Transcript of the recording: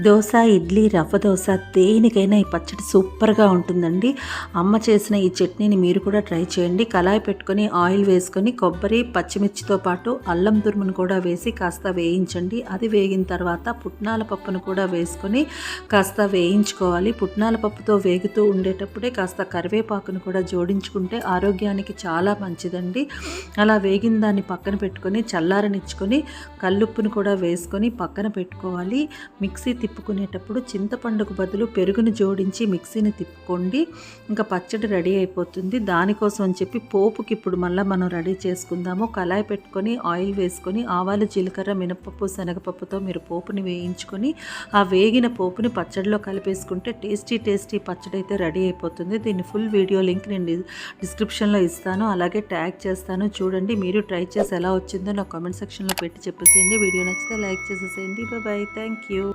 దోస, ఇడ్లీ, రవ్వ దోస దేనికైనా ఈ పచ్చడి సూపర్‌గా ఉంటుందండి. అమ్మ చేసిన ఈ చట్నీని మీరు కూడా ట్రై చేయండి. కళాయి పెట్టుకొని ఆయిల్ వేసుకొని కొబ్బరి, పచ్చిమిర్చితో పాటు అల్లం తురుమును కూడా వేసి కాస్త వేయించండి. అది వేగిన తర్వాత పుట్నాల పప్పును కూడా వేసుకొని కాస్త వేయించుకోవాలి. పుట్నాల పప్పుతో వేగుతూ ఉండేటప్పుడే కాస్త కరివేపాకును కూడా జోడించుకుంటే ఆరోగ్యానికి చాలా మంచిదండి. అలా వేగిన దాన్ని పక్కన పెట్టుకొని చల్లారనిచ్చుకొని కల్లుప్పును కూడా వేసుకొని పక్కన పెట్టుకోవాలి. మిక్సీ తిప్పుకునేటప్పుడు చింతపండుకు బదులు పెరుగుని జోడించి మిక్సీని తిప్పుకోండి. ఇంకా పచ్చడి రెడీ అయిపోతుంది. దానికోసం అని చెప్పి పోపుకి ఇప్పుడు మళ్ళీ మనం రెడీ చేసుకుందాము. కళాయి పెట్టుకొని ఆయిల్ వేసుకొని ఆవాలు, జీలకర్ర, మినపప్పు, శనగపప్పుతో మీరు పోపుని వేయించుకొని ఆ వేగిన పోపుని పచ్చడిలో కలిపేసుకుంటే టేస్టీ పచ్చడి అయితే రెడీ అయిపోతుంది. దీని ఫుల్ వీడియో లింక్ నేను డిస్క్రిప్షన్లో ఇస్తాను, అలాగే ట్యాగ్ చేస్తాను. చూడండి, మీరు ట్రై చేసి ఎలా వచ్చిందో నా కామెంట్ సెక్షన్లో పెట్టి చెప్పేసేయండి. వీడియో నచ్చితే లైక్ చేసేసేయండి. Bye, thank you.